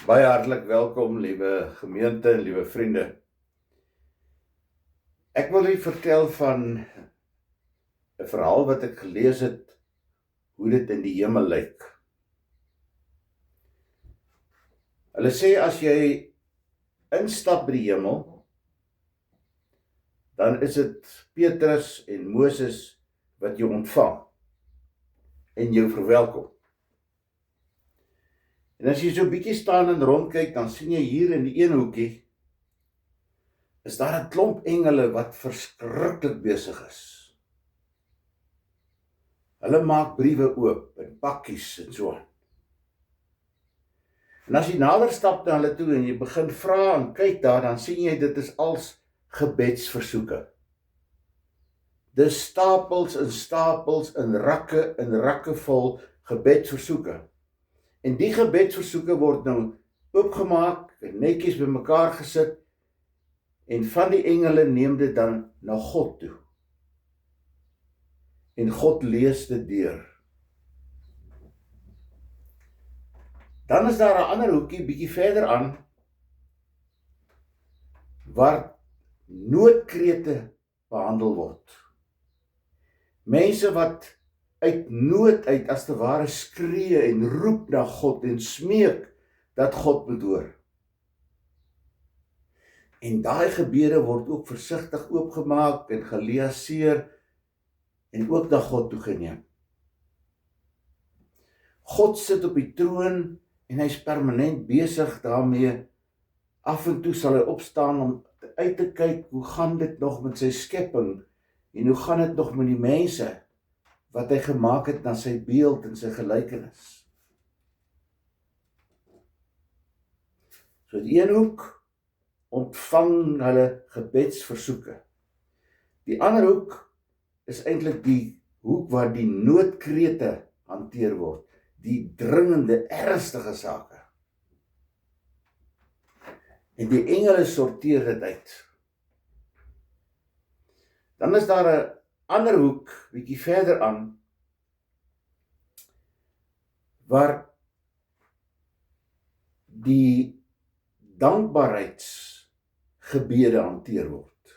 Baie hartlik welkom, liewe gemeente en liewe vriende. Ek wil u vertel van 'n verhaal wat ek gelees het, hoe dit in die hemel lyk. Hulle sê as jy instap by die hemel, dan is dit Petrus en Moses wat jou ontvang en jou verwelkom. En as jy so 'n bietjie staan en rondkyk, dan sien jy hier in die een hoekie is daar 'n klomp engele wat verskriklik besig is. Hulle maak briewe oop en pakkies en so aan. En as jy nader stap na hulle toe en jy begin vra en kyk daar, dan sien jy dit is als gebedsversoeke. Dis stapels en rakke vol gebedsversoeke. En die gebedsversoeke word nou oopgemaak en netjies bymekaar gesit, en van die engele neem dit dan na God toe. En God lees dit deur. Dan is daar 'n ander hoekie bietjie verder aan, waar noodkrete behandel word. Mense wat uit nood uit as te ware skree en roep na God en smeek dat God moet hoor. En daai gebede word ook versigtig oopgemaak en geleaseer en ook na God toegeneem. God sit op die troon en hy's permanent besig daarmee. Af en toe sal hy opstaan om uit te kyk, hoe gaan dit nog met sy skepping en hoe gaan dit nog met die mense wat hy gemaak het na sy beeld en sy gelykenis. So die een hoek ontvang hulle gebedsversoeke. Die ander hoek is eintlik die hoek waar die noodkrete hanteer word, die dringende, ernstige sake. En die engele sorteer dit uit. Dan is daar 'n ander hoek, bietjie verder aan, waar die dankbaarheidsgebede hanteer word.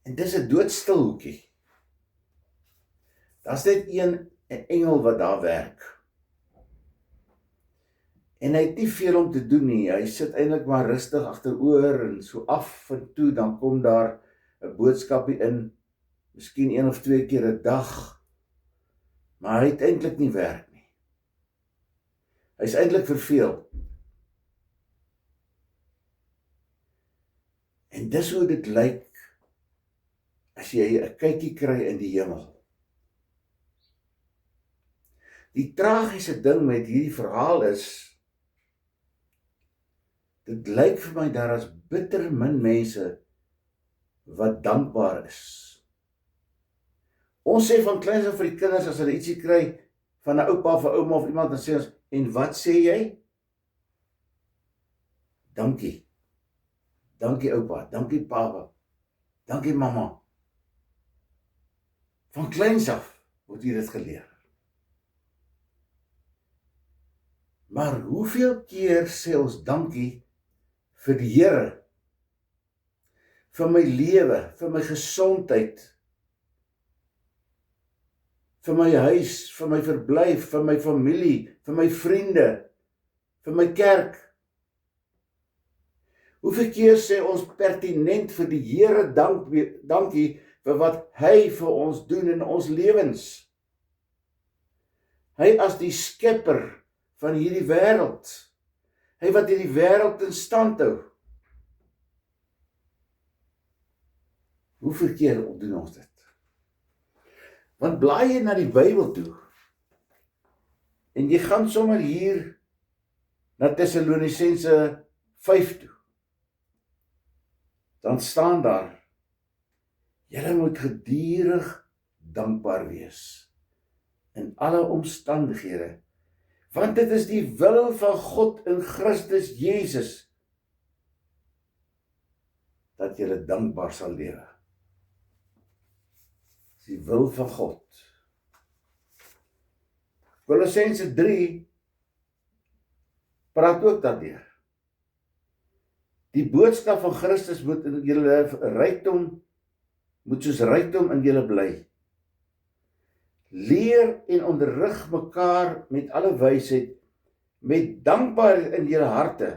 En dis 'n doodstil hoekie. Daar's net een engel wat daar werk. En hy het nie veel om te doen nie, hy sit eintlik maar rustig agteroor en so af en toe, dan kom daar 'n boodskapie in, miskien 1 of 2 keer 'n dag, maar hy het eintlik nie werk nie. Hy's eintlik verveel. En dis hoe dit lyk, as jy 'n kykie kry in die hemel. Die tragiese ding met hierdie verhaal is, dit lyk vir my daar is bitter min mense wat dankbaar is. Ons sê van kleins af vir die kinders, as hulle ietsie kry van 'n oupa of 'n ouma of iemand, dan sê ons, en wat sê jy? Dankie. Dankie oupa, dankie papa, dankie mamma. Van kleins af word jy dit geleer. Maar hoeveel keer sê ons dankie vir die Here, vir my lewe, vir my gesondheid, vir my huis, vir my verblyf, vir my familie, vir my vriende, vir my kerk. Hoeveel keer sê ons pertinent vir die Here dankie vir wat hy vir ons doen in ons lewens? Hy as die skepper van hierdie wêreld. Hy wat hierdie wêreld in stand hou. Hoeveel keer doen ons dit? Want blaai jy na die Bybel toe, en jy gaan sommer hier na Tessalonisense 5 toe, dan staan daar, julle moet gedurig dankbaar wees in alle omstandighede, want dit is die wil van God in Christus Jesus, dat julle dankbaar sal lewe. Dis die wil van God. Kolossense 3 praat ook daardeur. Die boodskap van Christus moet in julle rykdom, moet soos rykdom in julle bly. Leer en onderrig mekaar met alle wysheid, met dankbaarheid in julle harte,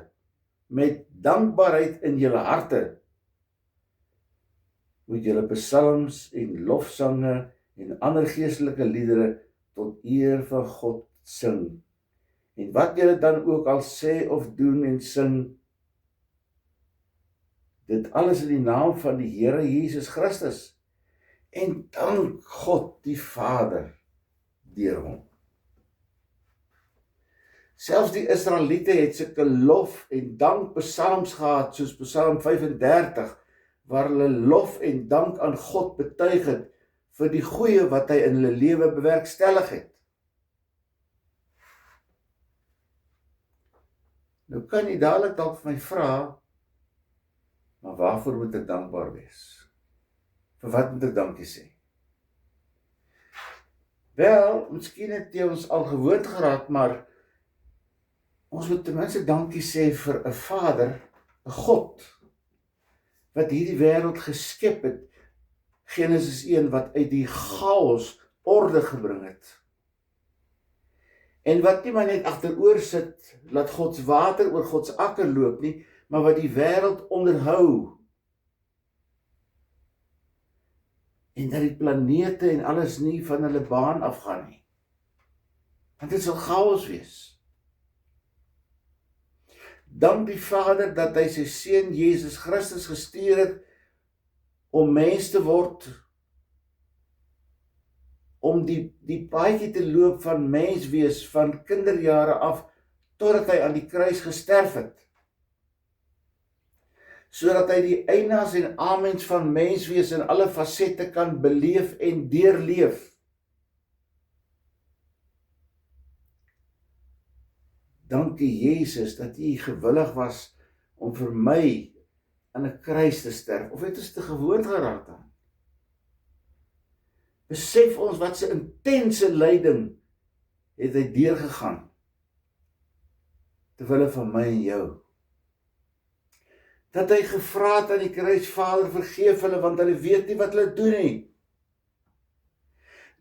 met dankbaarheid in julle harte, moet julle psalms en lofsange en ander geestelike liedere tot eer van God sing. En wat julle dan ook al sê of doen en sing, dit alles in die naam van die Here Jesus Christus, en dank God die Vader deur hom. Selfs die Israeliete het sulke lof en dank psalms gehad, soos Psalm 35, waar hulle lof en dank aan God betuig het vir die goeie wat hy in hulle lewe bewerkstellig het. Nou kan jy dadelik dalk vir my vra, maar waarvoor moet ek dankbaar wees? Vir wat moet ek dankie sê? Wel, miskien het jy ons al gewoond geraak, maar ons moet ten minste dankie sê vir 'n Vader, 'n God, wat hierdie wêreld geskep het, Genesis 1, wat uit die chaos orde gebring het. En wat nie maar net agteroor sit, laat Gods water oor Gods akker loop nie, maar wat die wêreld onderhou. En dat die planete en alles nie van hulle baan afgaan nie. Want dit sal chaos wees. Dank die Vader dat hy sy seun Jesus Christus gestuur het om mens te word, om die paadjie te loop van menswees van kinderjare af, totdat hy aan die kruis gesterf het. Sodat hy die eienaars en amens van menswees in alle fasette kan beleef en deurleef. Dankie Jesus dat U gewillig was om vir my aan 'n kruis te sterf, of het ons te gewoond geraak dan? Besef ons wat se intense lyding het hy deurgegaan, terwille van my en jou. Dat hy gevra het aan die kruis, Vader, vergeef hulle, want hulle weet nie wat hulle doen nie.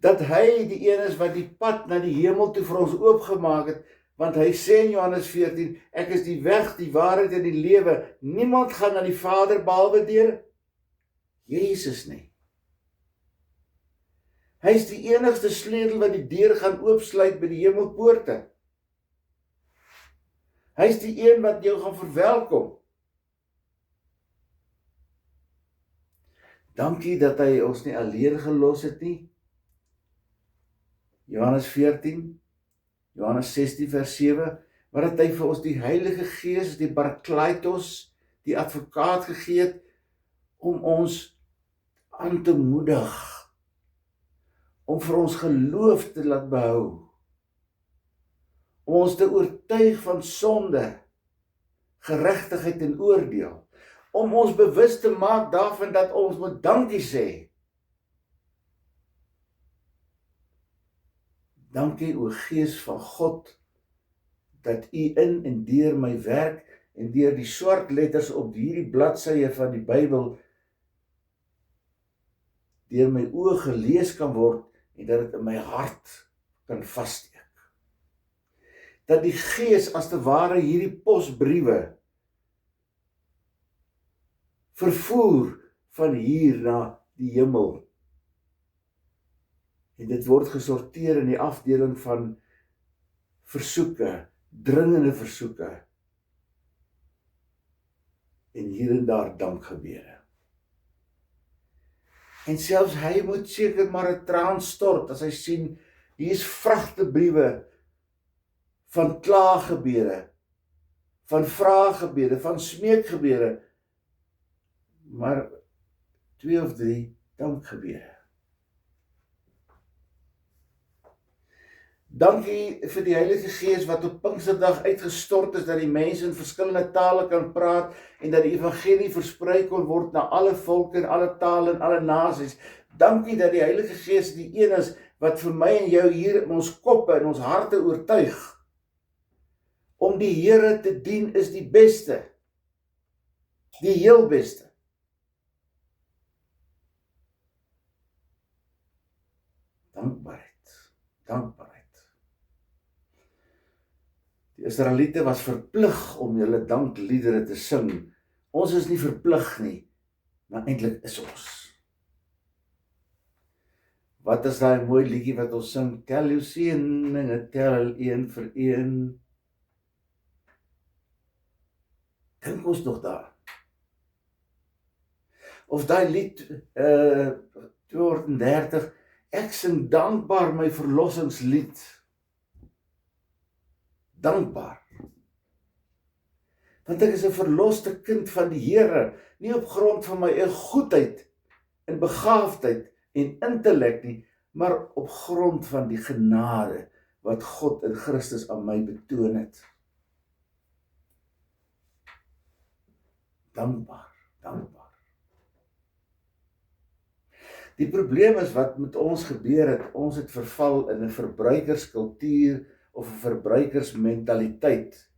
Dat hy die een is wat die pad na die hemel toe vir ons oopgemaak het, want hy sê in Johannes 14, ek is die weg, die waarheid en die lewe. Niemand gaan na die Vader behalwe deur Jesus nie. Hy is die enigste sleutel wat die deur gaan oopsluit by die hemelpoorte. Hy is die een wat jou gaan verwelkom. Dankie dat hy ons nie alleen gelos het nie. Johannes 14, Johannes 16 vers 7, maar dat hy vir ons die Heilige Gees, die Parakletos, die advokaat gegee het, om ons aan te moedig, om vir ons geloof te laat behou, om ons te oortuig van sonde, geregtigheid en oordeel, om ons bewus te maak daarvan dat ons moet dankie sê. Dankie o Gees van God, dat U in en deur my werk en deur die swart letters op hierdie bladsye van die Bybel deur my oë gelees kan word en dat dit in my hart kan vassteek. Dat die Gees as te ware hierdie posbriewe vervoer van hier na die hemel. En dit word gesorteer in die afdeling van versoeke, dringende versoeke, en hier en daar dankgebede. En selfs hy moet seker maar 'n traan stort as hy sien, hier is vragtebriewe van klaaggebede, van vraaggebede, van smeekgebede, maar 2 of 3 dankgebede. Dankie vir die Heilige Gees wat op Pinksterdag uitgestort is, dat die mense in verskillende tale kan praat en dat die evangelie versprei kon word na alle volke en alle tale en alle nasies. Dankie dat die Heilige Gees die een is wat vir my en jou hier in ons koppe en ons harte oortuig Om die Here te dien is die beste, die heel beste. Dankbaarheid, dankbaarheid. Die Israeliete was verplig om hulle dankliedere te sing. Ons is nie verplig nie, maar eintlik is ons. Wat is daai mooi liedjie wat ons sing? Tel jou seëninge, tel een vir een. Dink ons nog daar? Of daai lied 230, ek sing dankbaar my verlossingslied. Dankbaar. Want ek is 'n verloste kind van die Here, nie op grond van my eie goedheid en begaafdheid en intellek nie, maar op grond van die genade wat God in Christus aan my betoon het. Dankbaar, dankbaar. Die probleem is wat met ons gebeur het, ons het verval in 'n verbruikerskultuur of 'n verbruikersmentaliteit.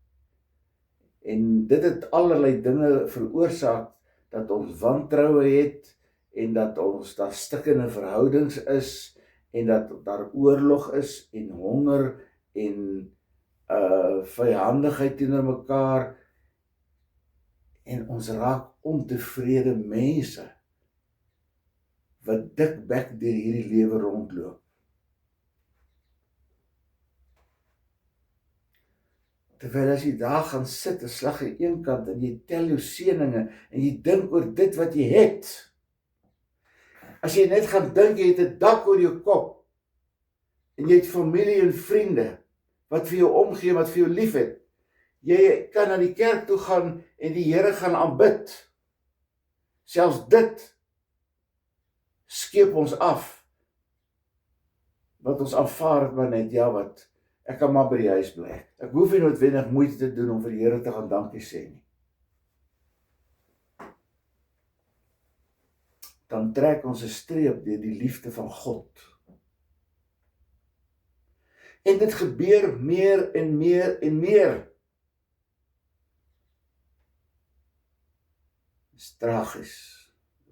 En dit het allerlei dinge veroorsaak dat ons wantroue het en dat ons daar stikkende verhoudings is en dat daar oorlog is en honger en vyhandigheid teenoor mekaar en ons raak ontevrede mense wat dikbek deur hierdie lewe rondloop. Terwyl as jy daar gaan sit, 'n slag aan een kant en jy tel jou seëninge en jy dink oor dit wat jy het. As jy net gaan dink jy het 'n dak oor jou kop en jy het familie en vriende wat vir jou omgee, wat vir jou lief het. Jy kan na die kerk toe gaan en die Here gaan aanbid. Selfs dit skeep ons af. Wat ons aanvaar het maar net, ja wat, ek kan maar by die huis bly. Ek hoef nie noodwendig moeite te doen om vir die Here te gaan dankie sê nie. Dan trek ons 'n streep deur die liefde van God. En dit gebeur meer en meer en meer. Dit is tragies.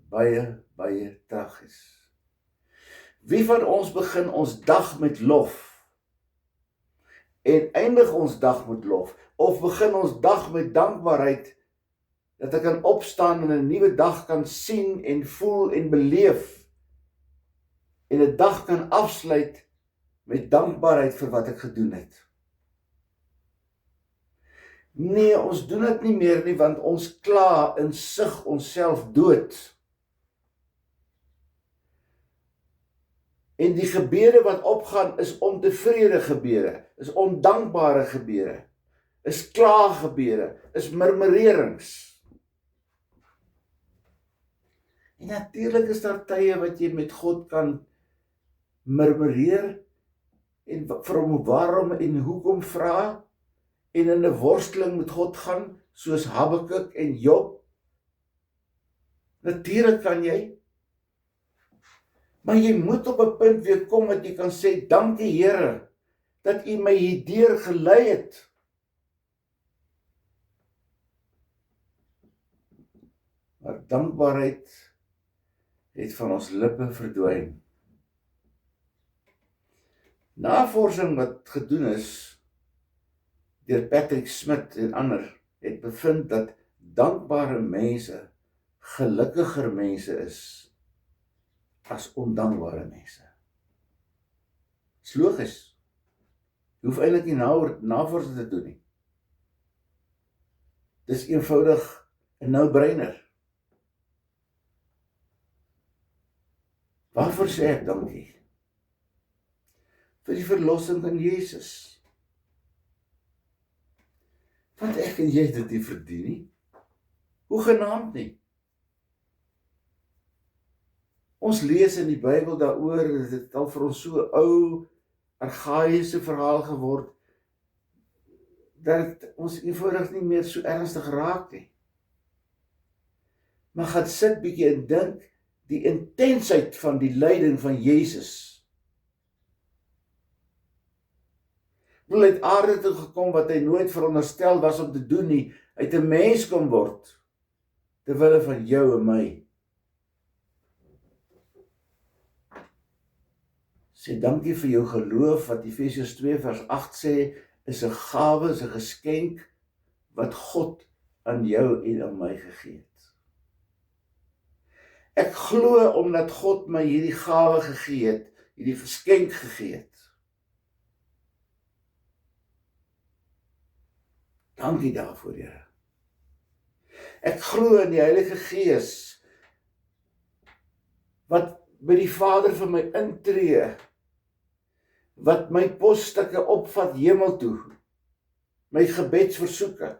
Baie, baie tragies. Wie van ons begin ons dag met lof? En eindig ons dag met lof? Of begin ons dag met dankbaarheid, dat ek kan opstaan en 'n nuwe dag kan sien en voel en beleef, en 'n dag kan afsluit met dankbaarheid vir wat ek gedoen het? Nee, ons doen dit nie meer nie, want ons kla en sug onsself dood. En die gebede wat opgaan is ontevrede gebede, is ondankbare gebede, is klaaggebede, is murmurerings. En natuurlik is daar tye wat jy met God kan murmureer en vir hom waarom en hoekom vra en in 'n worsteling met God gaan, soos Habakuk en Job. Natuurlik kan jy. Maar jy moet op 'n punt weer kom dat jy kan sê, dankie Here, dat U my hierdeur gelei het. Maar dankbaarheid het van ons lippe verdwyn. Navorsing wat gedoen is deur Patrick Smith en ander, het bevind dat dankbare mense gelukkiger mense is as ondankbare mense. Dis logies. Jy hoef eintlik nie navorsing te doen nie. Dis eenvoudig 'n no-brainer. Waarvoor sê ek dankie? Vir die verlossing van Jesus. Want ek en jy dit nie verdien nie. Hoegenaamd nie. Ons lees in die Bybel daaroor, dit het al vir ons so ou, argaïese verhaal geword, dat ons eenvoudig nie meer so ernstig raak nie. Maar gaan sit bietjie en dink die intensheid van die lyding van Jesus. Hy het aarde toe gekom wat hy nooit veronderstel was om te doen nie. Hy het 'n mens kom word, terwille van jou en my. Sê dankie vir jou geloof, wat Efesiërs 2 vers 8 sê, is 'n gawe, is 'n geskenk, wat God aan jou en aan my gegee het. Ek glo omdat God my hierdie gawe gegee het, hierdie geskenk gegee het. Dankie daarvoor, Here. Ek glo in die Heilige Gees, wat by die Vader vir my intree, wat my posstukke opvat hemel toe, my gebedsversoeke,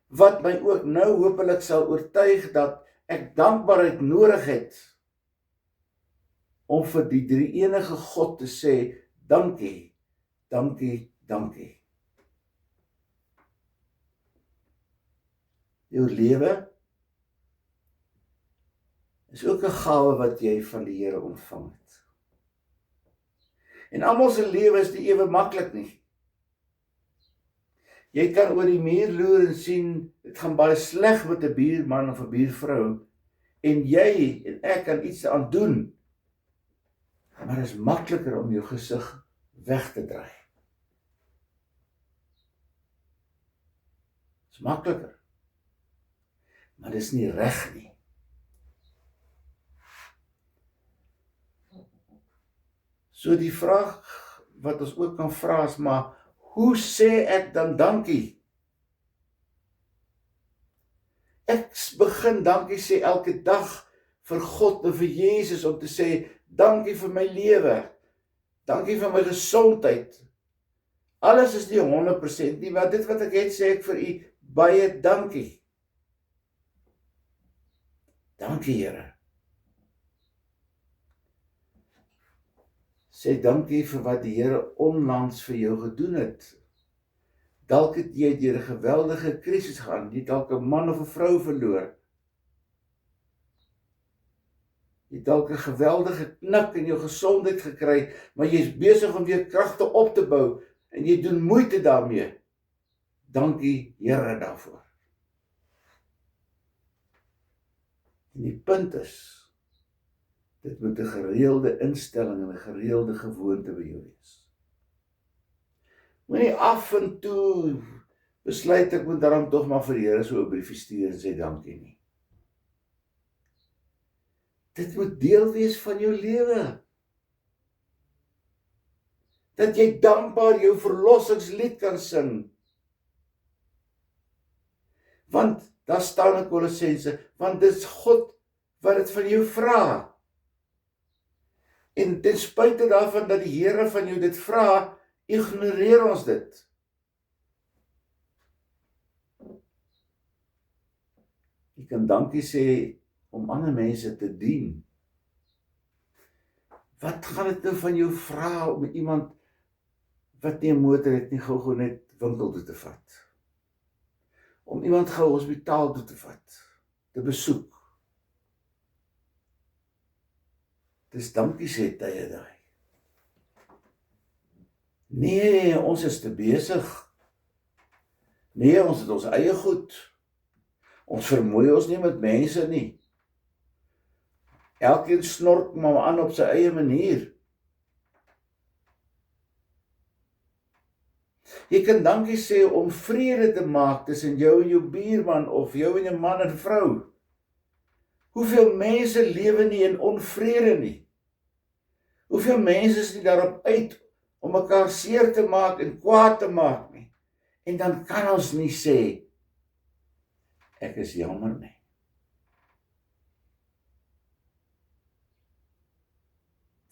wat my ook nou hopelik sal oortuig dat ek dankbaarheid nodig het, om vir die drie-enige God te sê, dankie, dankie, dankie. Jou lewe is ook 'n gawe wat jy van die Here ontvang het. En almal se lewe is nie ewe maklik nie. Jy kan oor die muur loer en sien, dit gaan baie sleg met 'n buurman of 'n buurvrou, en jy en ek kan iets aan doen. Maar dit is makliker om jou gesig weg te draai. Dit is makliker. Maar dit is nie reg nie. So die vraag wat ons ook kan vra is, maar hoe sê ek dan dankie? Ek begin dankie sê elke dag vir God en vir Jesus om te sê, dankie vir my lewe, dankie vir my gesondheid. Alles is nie 100% nie, maar dit wat ek het, sê ek vir u baie dankie. Dankie, Here. Sê dankie vir wat die Here onlangs vir jou gedoen het. Dalk het jy deur 'n geweldige krisis gaan, jy het dalk 'n man of 'n vrou verloor. Jy het dalk 'n geweldige knik in jou gesondheid gekry, maar jy is besig om weer kragte op te bou, en jy doen moeite daarmee. Dankie, Here, daarvoor. En die punt is, dit moet 'n gereelde instelling en 'n gereelde gewoonte by jou wees. Moenie af en toe besluit ek moet daarom tog maar vir die Here so 'n briefie stuur en sê dankie nie. Dit moet deel wees van jou lewe. Dat jy dankbaar jou verlossingslied kan sing. Want daar staan in Kolossense, want dit is God wat dit van jou vra. En ten spyte daarvan dat die Here van jou dit vra, ignoreer ons dit. Jy kan dankie sê om ander mense te dien. Wat gaan dit nou van jou vra om iemand wat nie 'n motor het nie gou net winkel toe te vat? Om iemand gou hospitaal toe te vat, te besoek. Dis dankie sê tye daai. Nee, ons is te besig. Nee, ons het ons eie goed. Ons vermoei ons nie met mense nie. Elkeen snork maar aan op sy eie manier. Jy kan dankie sê om vrede te maak tussen jou en jou buurman of jou en jou man en vrou. Hoeveel mense lewe nie in onvrede nie? Hoeveel mense is nie daarop uit om mekaar seer te maak en kwaad te maak nie? En dan kan ons nie sê, ek is jammer nie.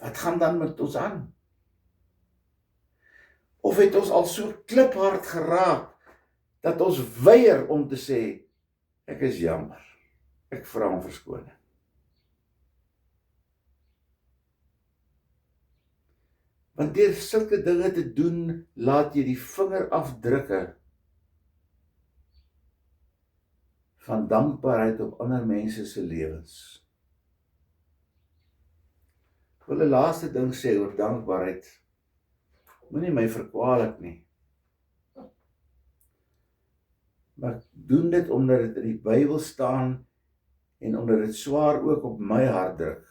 Wat gaan dan met ons aan? Of het ons al so kliphard geraak, dat ons weier om te sê, ek is jammer, ek vra om verskoning. Want deur sulke dinge te doen, laat jy die vingerafdrukke van dankbaarheid op ander mense se lewens. Ek wil 'n laaste ding sê oor dankbaarheid. Moenie my verkwalik nie. Maar ek doen dit omdat dit in die Bybel staan en omdat dit swaar ook op my hart druk.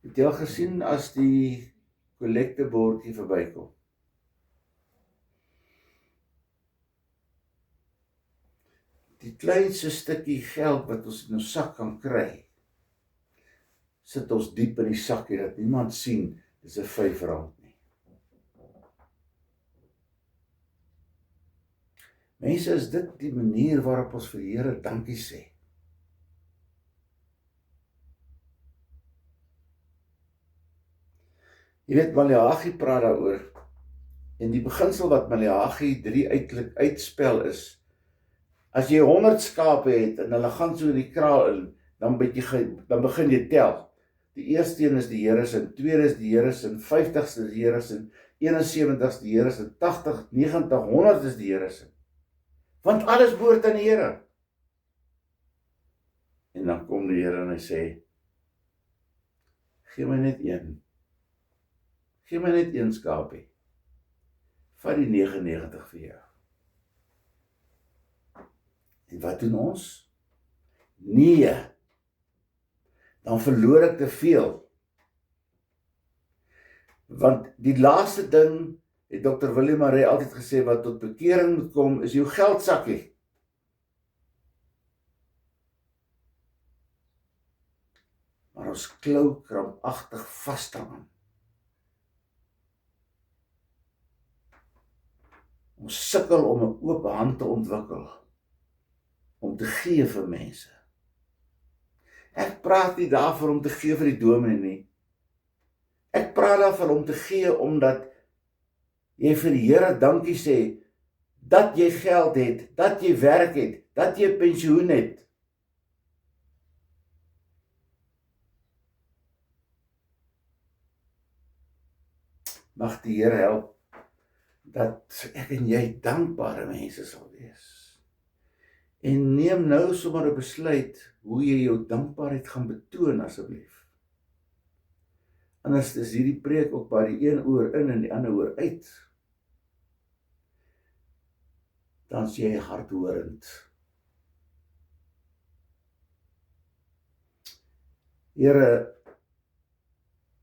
Het jy al gesien as die kollektebordjie verbykom? Die kleinste stukkie geld wat ons in ons sak kan kry, sit ons diep in die sakkie dat niemand sien, dis 'n R5 nie. Mense, is dit die manier waarop ons vir die Here dankie sê? Jy weet, Maleagi praat daaroor, en die beginsel wat Maleagi 3 uitspel is, as jy 100 skape het, en hulle gaan so in die kraal in, dan begin jy tel. Die eerste een is die Here se, tweede is die Here se, 50ste is die Here se, 71ste die Here se, 80, 90, 100 is die Here se. Want alles behoort aan die Here. En dan kom die Here en hy sê, gee my net een. Gee my net een skapie. Vat die 99 vir jou. En wat doen ons? Nee. Dan verloor ek te veel. Want die laaste ding, het Dr. William Marais altyd gesê, wat tot bekering moet kom, is jou geldsakkie. Maar ons klou krampagtig vas daaraan. Ons sukkel om 'n oop hand te ontwikkel, om te gee vir mense. Ek praat nie daarvoor om te gee vir die dominee nie. Ek praat daarvoor om te gee omdat jy vir die Here dankie sê, dat jy geld het, dat jy werk het, dat jy pensioen het. Mag die Here help, dat ek en jy dankbare mense sal wees. En neem nou sommer 'n besluit, hoe jy jou dankbaarheid gaan betoon asseblief. Anders is hierdie preek ook by die een oor in en die ander oor uit. Dan is jy hardhorend. Here,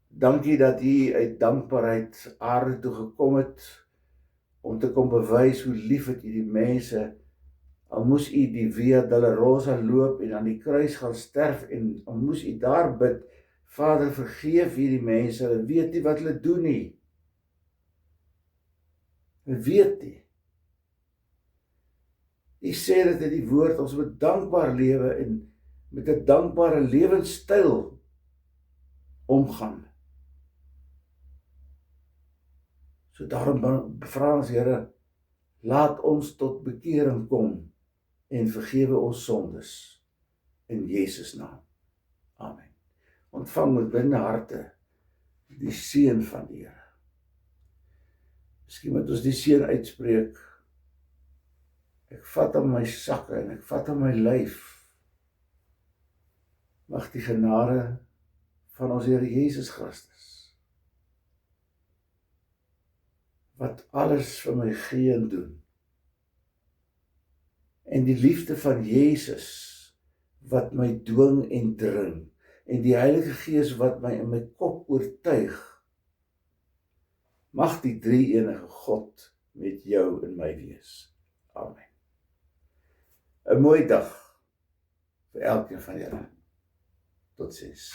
dankie dat U uit dankbaarheid aarde toe gekom het, om te kom bewys hoe lief het U die mense, al moes U die Via Dolorosa loop en aan die kruis gaan sterf, en al moes U daar bid, Vader, vergeef hierdie mense, hulle weet nie wat hulle doen nie. Hulle weet nie. U sê dit in die woord, ons moet dankbaar lewe en met 'n dankbare lewenstyl omgaan. So daarom vra ons, Here, laat ons tot bekering kom en vergewe ons sondes in Jesus naam. Amen. Ontvang met blinde harte die seën van die Here. Miskien moet ons die seën uitspreek. Ek vat aan my sakke en ek vat aan my lyf. Mag die genade van ons Here Jesus Christus, wat alles vir my gee en doen, en die liefde van Jesus, wat my dwing en dring, en die Heilige Gees wat my in my kop oortuig, mag die drie-enige God met jou en my wees. Amen. 'n mooi dag vir elkeen van julle. Totsiens.